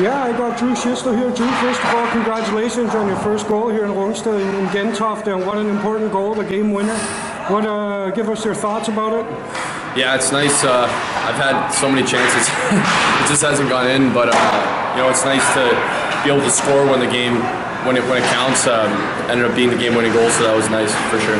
Yeah, I got Drew Schiestel here. Drew, first of all, congratulations on your first goal here in Rungstad in Gentofte, and what an important goal, the game winner. Give us your thoughts about it. Yeah, it's nice. I've had so many chances. It just hasn't gone in, but you know, it's nice to be able to score when it counts. Ended up being the game-winning goal, so that was nice for sure.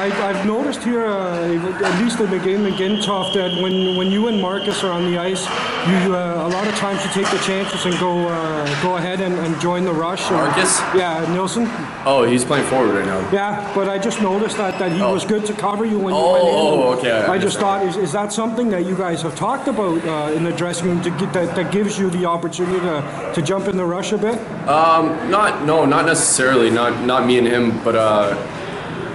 I've noticed here, at least in the game in Gentofte, that when you and Marcus are on the ice, a lot of times you take the chances and go ahead and join the rush. Marcus? Yeah, Nilsson. Oh, he's playing forward right now. Yeah, but I just noticed that he was good to cover you when you went in. Oh, okay. I just thought, is that something that you guys have talked about in the dressing room that gives you the opportunity to jump in the rush a bit? Not necessarily. Not me and him, but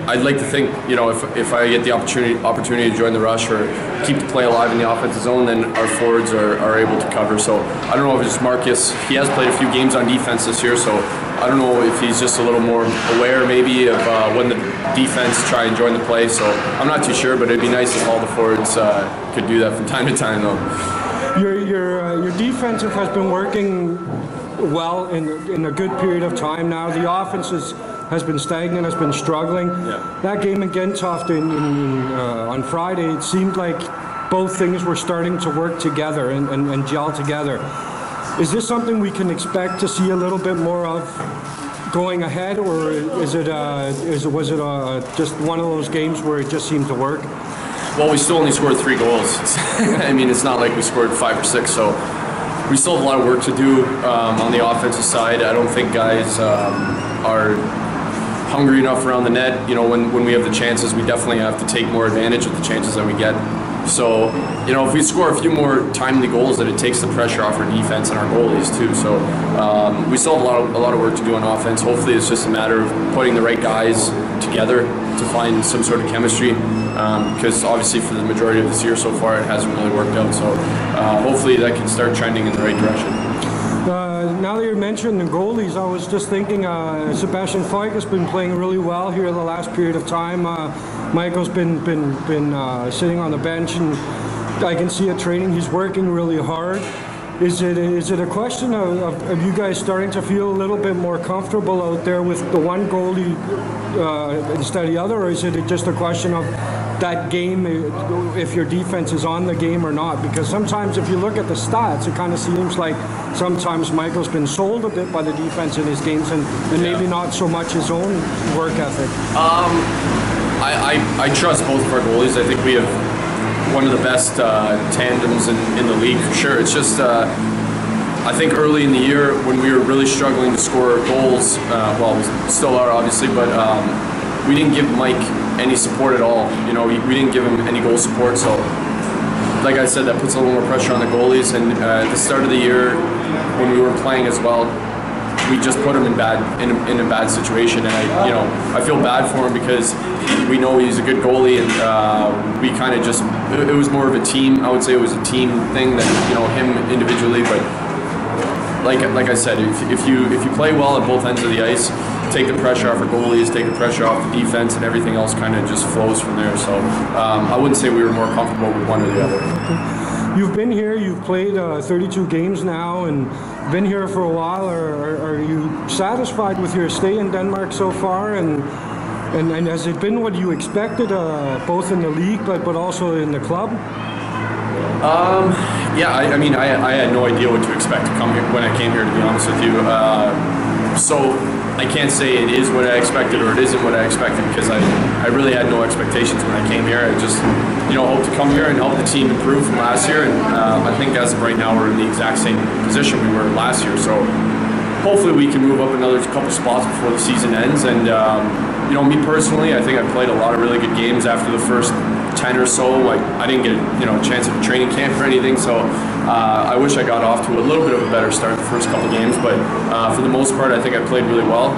I'd like to think, you know, if I get the opportunity to join the rush or keep the play alive in the offensive zone, then our forwards are able to cover. So I don't know if it's Marcus. He has played a few games on defense this year, so I don't know if he's just a little more aware maybe of when the defense try and join the play. So I'm not too sure, but it'd be nice if all the forwards could do that from time to time, though. Your defensive has been working well in a good period of time now. The offense has been stagnant, has been struggling. Yeah. That game in Gentofte on Friday, it seemed like both things were starting to work together and gel together. Is this something we can expect to see a little bit more of going ahead, or was it just one of those games where it just seemed to work? Well, we still only scored 3 goals. I mean, it's not like we scored 5 or 6, so we still have a lot of work to do on the offensive side. I don't think guys are hungry enough around the net. You know, when we have the chances, we definitely have to take more advantage of the chances that we get. So, you know, if we score a few more timely goals, that it takes the pressure off our defense and our goalies too. So we still have a lot of work to do on offense. Hopefully it's just a matter of putting the right guys together to find some sort of chemistry, because obviously for the majority of this year so far it hasn't really worked out. So hopefully that can start trending in the right direction. Now that you mentioned the goalies, I was just thinking Sebastian Foyk has been playing really well here the last period of time. Michael's been sitting on the bench, and I can see at training he's working really hard. Is it a question of you guys starting to feel a little bit more comfortable out there with the one goalie instead of the other, or is it just a question of that game, if your defense is on the game or not? Because sometimes if you look at the stats, it kind of seems like sometimes Michael's been sold a bit by the defense in his games, and maybe not so much his own work ethic. I trust both of our goalies. I think we have one of the best tandems in the league for sure. It's just I think early in the year when we were really struggling to score goals, well, we still are obviously, but we didn't give Mike any support at all. You know, we didn't give him any goal support. So, like I said, that puts a little more pressure on the goalies. And at the start of the year, when we weren't playing as well, we just put him in a bad situation. And I feel bad for him because we know he's a good goalie, and we kind of just, it was more of a team. I would say it was a team thing than, you know, him individually. But like I said, if you play well at both ends of the ice, take the pressure off our goalies, take the pressure off the defense, and everything else kind of just flows from there. So I wouldn't say we were more comfortable with one or the other. You've been here, you've played 32 games now, and been here for a while. Are you satisfied with your stay in Denmark so far? And has it been what you expected, both in the league but also in the club? Yeah, I mean, I had no idea what to expect to come here when I came here, to be honest with you. So I can't say it is what I expected or it isn't what I expected, because I really had no expectations when I came here. I just, you know, hope to come here and help the team improve from last year. And I think as of right now, we're in the exact same position we were last year. So hopefully we can move up another couple spots before the season ends. And you know, me personally, I think I played a lot of really good games after the first 10 or so. Like, I didn't get a chance at a training camp or anything, so I wish I got off to a little bit of a better start the first couple games. But for the most part, I think I played really well.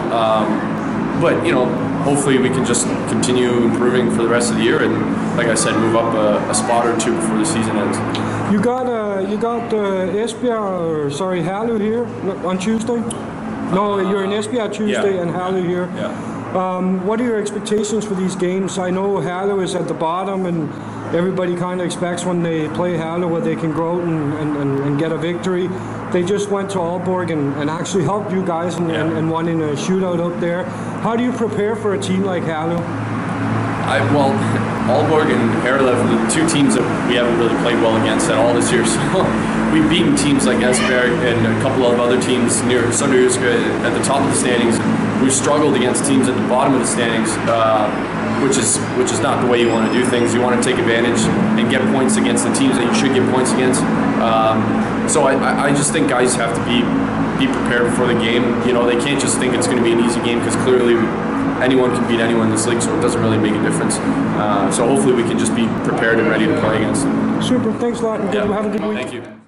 But you know, hopefully we can just continue improving for the rest of the year, and like I said, move up a spot or two before the season ends. You got Herlev here on Tuesday? No, you're in Esbjerg Tuesday, and Herlev here. Yeah. What are your expectations for these games? I know Herlev is at the bottom, and everybody kind of expects when they play Halo where they can go out and get a victory. They just went to Aalborg and actually helped you guys and won in a shootout out there. How do you prepare for a team like Halo? Well, Aalborg and Herlev are the two teams that we haven't really played well against at all this year. So we've beaten teams like Esbjerg and a couple of other teams near Sønderjysk at the top of the standings. We've struggled against teams at the bottom of the standings, which is not the way you want to do things. You want to take advantage and get points against the teams that you should get points against. So I just think guys have to be prepared before the game. You know, they can't just think it's going to be an easy game, because clearly anyone can beat anyone in this league, so it doesn't really make a difference. So hopefully we can just be prepared and ready to play against them. Super, thanks a lot, and have a good week. Thank you.